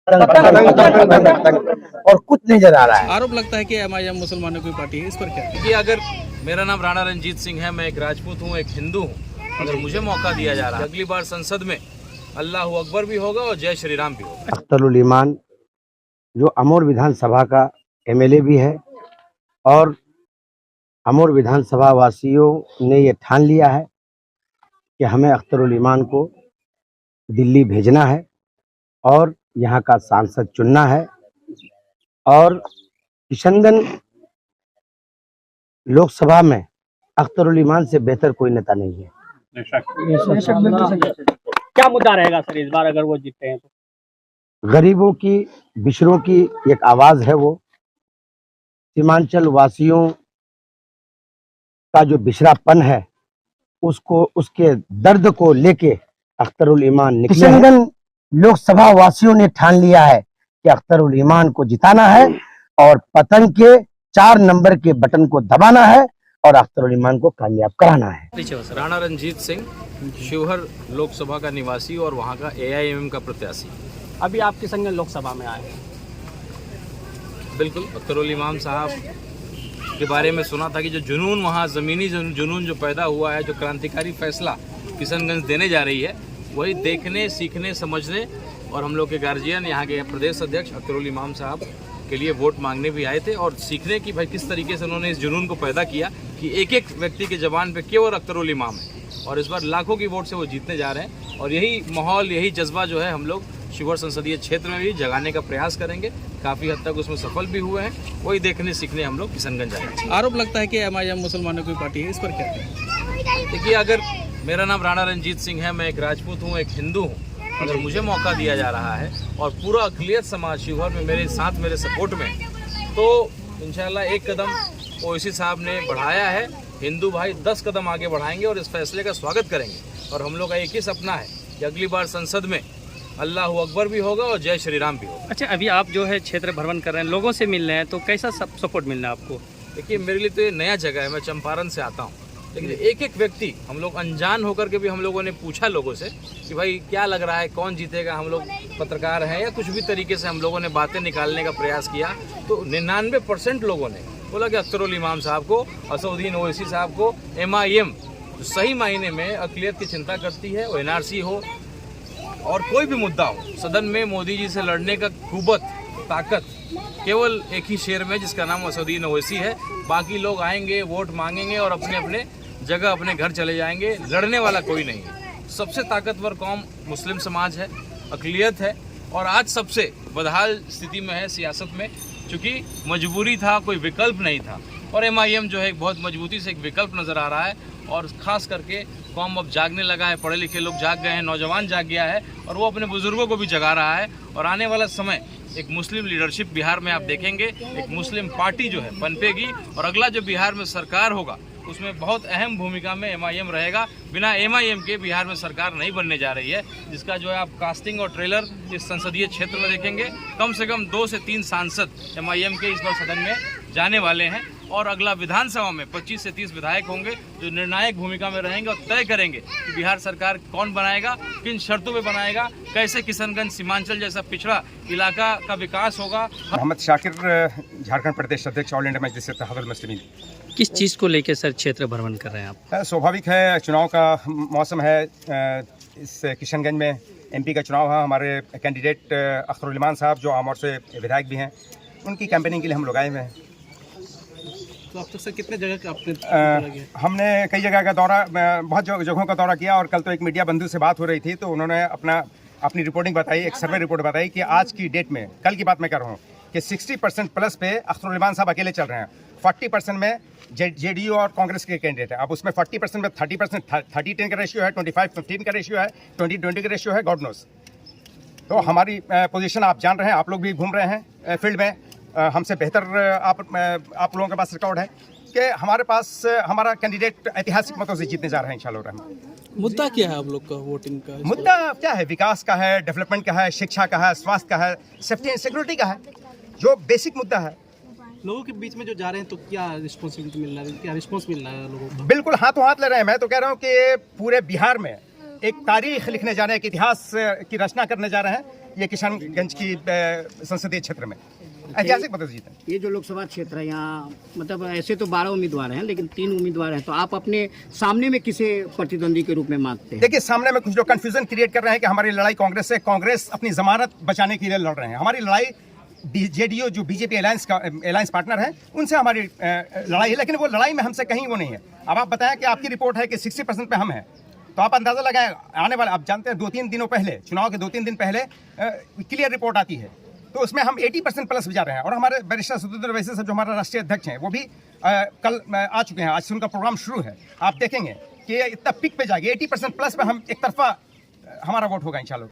और कुछ नजर आ रहा है। आरोप लगता है कि एमआईएम मुसलमानों की पार्टी है, इस पर क्या? कि अगर मेरा नाम राणा रंजीत सिंह है, मैं एक राजपूत हूँ, एक हिंदू हूँ, अगर मुझे मौका दिया जा रहा है अगली बार संसद में अल्लाह अकबर भी होगा और जय श्री राम भी होगा। अख्तरुल ईमान जो अमोर विधानसभा का एमएलए भी है और अमोर विधानसभा वासियों ने ये ठान लिया है कि हमें अख्तरुल ईमान को दिल्ली भेजना है और यहाँ का सांसद चुनना है। और किशनगंज लोकसभा में अख्तरुल ईमान से बेहतर कोई नेता नहीं है। क्या मुद्दा रहेगा सर इस बार अगर वो जीतते हैं तो? गरीबों की, बिछड़ों की एक आवाज है वो। सीमांचल वासियों का जो बिछड़ापन है उसको, उसके दर्द को लेके अख्तरुल ईमान निकले। किशनगंज लोकसभा वासियों ने ठान लिया है कि अख्तरुल ईमान को जिताना है और पतंग के 4 नंबर के बटन को दबाना है और अख्तरुल ईमान को कामयाब कराना है। राणा रंजीत सिंह, शिवहर लोकसभा का निवासी और वहाँ का एआईएमएम का प्रत्याशी। अभी आप किशनगंज लोकसभा में आए हैं। बिल्कुल, अख्तरुल ईमान साहब के बारे में सुना था कि जो जुनून वहाँ ज़मीनी जुनून जो पैदा हुआ है, जो क्रांतिकारी फैसला किशनगंज देने जा रही है, वही देखने, सीखने, समझने और हम लोग के गार्जियन, यहाँ के प्रदेश अध्यक्ष अख्तरुल ईमान साहब के लिए वोट मांगने भी आए थे और सीखने की भाई किस तरीके से उन्होंने इस जुनून को पैदा किया कि एक एक व्यक्ति के जबान पे केवल अख्तरुल ईमान है और इस बार लाखों की वोट से वो जीतने जा रहे हैं। और यही माहौल, यही जज्बा जो है हम लोग शिवहर संसदीय क्षेत्र में भी जगाने का प्रयास करेंगे। काफ़ी हद तक उसमें सफल भी हुए हैं। वही देखने सीखने हम लोग किशनगंज आए। आरोप लगता है कि एमआईएम मुसलमानों की पार्टी है, इस पर क्या? देखिए, अगर मेरा नाम राणा रंजीत सिंह है, मैं एक राजपूत हूँ, एक हिंदू हूँ, अगर मुझे मौका दिया जा रहा है और पूरा अक़लियत समाज शिवहर में मेरे साथ, मेरे सपोर्ट में, तो इंशाल्लाह एक कदम ओवैसी साहब ने बढ़ाया है, हिंदू भाई 10 कदम आगे बढ़ाएंगे और इस फैसले का स्वागत करेंगे। और हम लोग का एक ही सपना है कि अगली बार संसद में अल्लाह अकबर भी होगा और जय श्री राम भी होगा। अच्छा, अभी आप जो है क्षेत्र भ्रमण कर रहे हैं, लोगों से मिल रहे हैं, तो कैसा सपोर्ट मिल रहा है आपको? देखिए, मेरे लिए तो ये नया जगह है, मैं चंपारण से आता हूँ, लेकिन एक एक व्यक्ति, हम लोग अनजान होकर के भी हम लोगों ने पूछा लोगों से कि भाई क्या लग रहा है, कौन जीतेगा। हम लोग पत्रकार हैं या कुछ भी तरीके से हम लोगों ने बातें निकालने का प्रयास किया, तो 99% लोगों ने बोला कि अख्तरुल ईमान साहब को, असदुद्दीन ओवैसी साहब को, एमआईएम जो सही मायने में अक़लियत की चिंता करती है, वो एनआरसी हो और कोई भी मुद्दा हो, सदन में मोदी जी से लड़ने का कुव्वत, ताकत केवल एक ही शेर में, जिसका नाम असदुद्दीन ओवैसी है। बाकी लोग आएंगे, वोट मांगेंगे और अपने अपने जगह, अपने घर चले जाएंगे। लड़ने वाला कोई नहीं है। सबसे ताकतवर कौम मुस्लिम समाज है, अक़लियत है और आज सबसे बदहाल स्थिति में है सियासत में, क्योंकि मजबूरी था, कोई विकल्प नहीं था। और एमआईएम जो है एक बहुत मजबूती से एक विकल्प नज़र आ रहा है और ख़ास करके कौम अब जागने लगा है, पढ़े लिखे लोग जाग गए हैं, नौजवान जाग गया है और वो अपने बुजुर्गों को भी जगा रहा है। और आने वाला समय एक मुस्लिम लीडरशिप बिहार में आप देखेंगे, एक मुस्लिम पार्टी जो है पनपेगी और अगला जो बिहार में सरकार होगा उसमें बहुत अहम भूमिका में एमआईएम रहेगा। बिना एमआईएम के बिहार में सरकार नहीं बनने जा रही है, जिसका जो है आप कास्टिंग और ट्रेलर इस संसदीय क्षेत्र में देखेंगे। कम से कम 2 से 3 सांसद एमआईएम के इस बार सदन में जाने वाले हैं और अगला विधानसभा में 25 से 30 विधायक होंगे जो निर्णायक भूमिका में रहेंगे और तय करेंगे कि बिहार सरकार कौन बनाएगा, किन शर्तों पे बनाएगा, कैसे किशनगंज सीमांचल जैसा पिछड़ा इलाका का विकास होगा। मोहम्मद शाकिर, झारखंड प्रदेश अध्यक्ष, ऑल इंडिया मजलिस इत्तेहादुल मुस्लिमीन। किस चीज़ को लेकर सर क्षेत्र भ्रमण कर रहे हैं आप? स्वाभाविक है, चुनाव का मौसम है। इस किशनगंज में एमपी का चुनाव है। हमारे कैंडिडेट अख्तरुल ईमान साहब जो आमौर से विधायक भी हैं, उनकी कैंपेनिंग के लिए हम लोग आए हुए हैं। तो अब तक सर कितने जगह का आपने हमने कई जगह का दौरा, बहुत जगहों का दौरा किया और कल तो एक मीडिया बंधु से बात हो रही थी तो उन्होंने अपनी रिपोर्टिंग बताई, एक सर्वे रिपोर्ट बताई कि आज की डेट में, कल की बात मैं कर रहा हूँ, कि 60% प्लस पे अख्तरुल ईमान साहब अकेले चल रहे हैं। 40% में जेडीयू और कांग्रेस के कैंडिडेट है। अब उसमें 40% में 30% 30-10 का रेशियो है, 25-15 का रेशियो है, 20-20 का रेशियो है, गॉड नोस। तो हमारी पोजीशन आप जान रहे हैं, आप लोग भी घूम रहे हैं फील्ड में, हमसे बेहतर आप लोगों के पास रिकॉर्ड है कि हमारे पास हमारा कैंडिडेट ऐतिहासिक मतों से जीतने जा रहे हैं इंशाल्लाह। मुद्दा क्या है आप लोग का वोटिंग का? मुद्दा क्या है? विकास का है, डेवलपमेंट का है, शिक्षा का है, स्वास्थ्य का है, सेफ्टी एंड सिक्योरिटी का है, जो बेसिक मुद्दा है। लोगों के बीच में जो जा रहे हैं तो क्या रिस्पॉन्सिबिलिटी मिल रहा है, क्या रिस्पॉन्स मिल रहा है लोगों को? बिल्कुल हाथों हाथ ले रहे हैं। मैं तो कह रहा हूँ कि पूरे बिहार में एक तारीख लिखने जा रहे हैं, एक इतिहास की रचना करने जा रहे हैं ये किशनगंज की संसदीय क्षेत्र में ऐतिहासिक मत से जीते। ये जो लोकसभा क्षेत्र है यहाँ, मतलब ऐसे तो 12 उम्मीदवार हैं लेकिन 3 उम्मीदवार हैं, तो आप अपने सामने में किसे प्रतिद्वंदी के रूप में मानते हैं? देखिए, सामने में कुछ लोग कंफ्यूजन क्रिएट कर रहे हैं कि हमारी लड़ाई कांग्रेस से, कांग्रेस अपनी जमानत बचाने के लिए लड़ रहे हैं। हमारी लड़ाई जेडीयू जो बीजेपी अलायंस पार्टनर है उनसे हमारी लड़ाई है, लेकिन वो लड़ाई में हमसे कहीं वो नहीं है। अब आप बताएं कि आपकी रिपोर्ट है कि 60% पे हम हैं, तो आप अंदाजा लगाएं आने वाले, आप जानते हैं 2-3 दिनों पहले, चुनाव के 2-3 दिन पहले क्लियर रिपोर्ट आती है, तो उसमें हम 80% प्लस जा रहे हैं। और हमारे बैरिस्टर सुधीर वैसे जो हमारे राष्ट्रीय अध्यक्ष हैं वो भी कल आ चुके हैं, आज से उनका प्रोग्राम शुरू है। आप देखेंगे कि इतना पिक पे जाएगी, 80% प्लस पे हम एक तरफा हमारा वोट होगा इंशाल्लाह।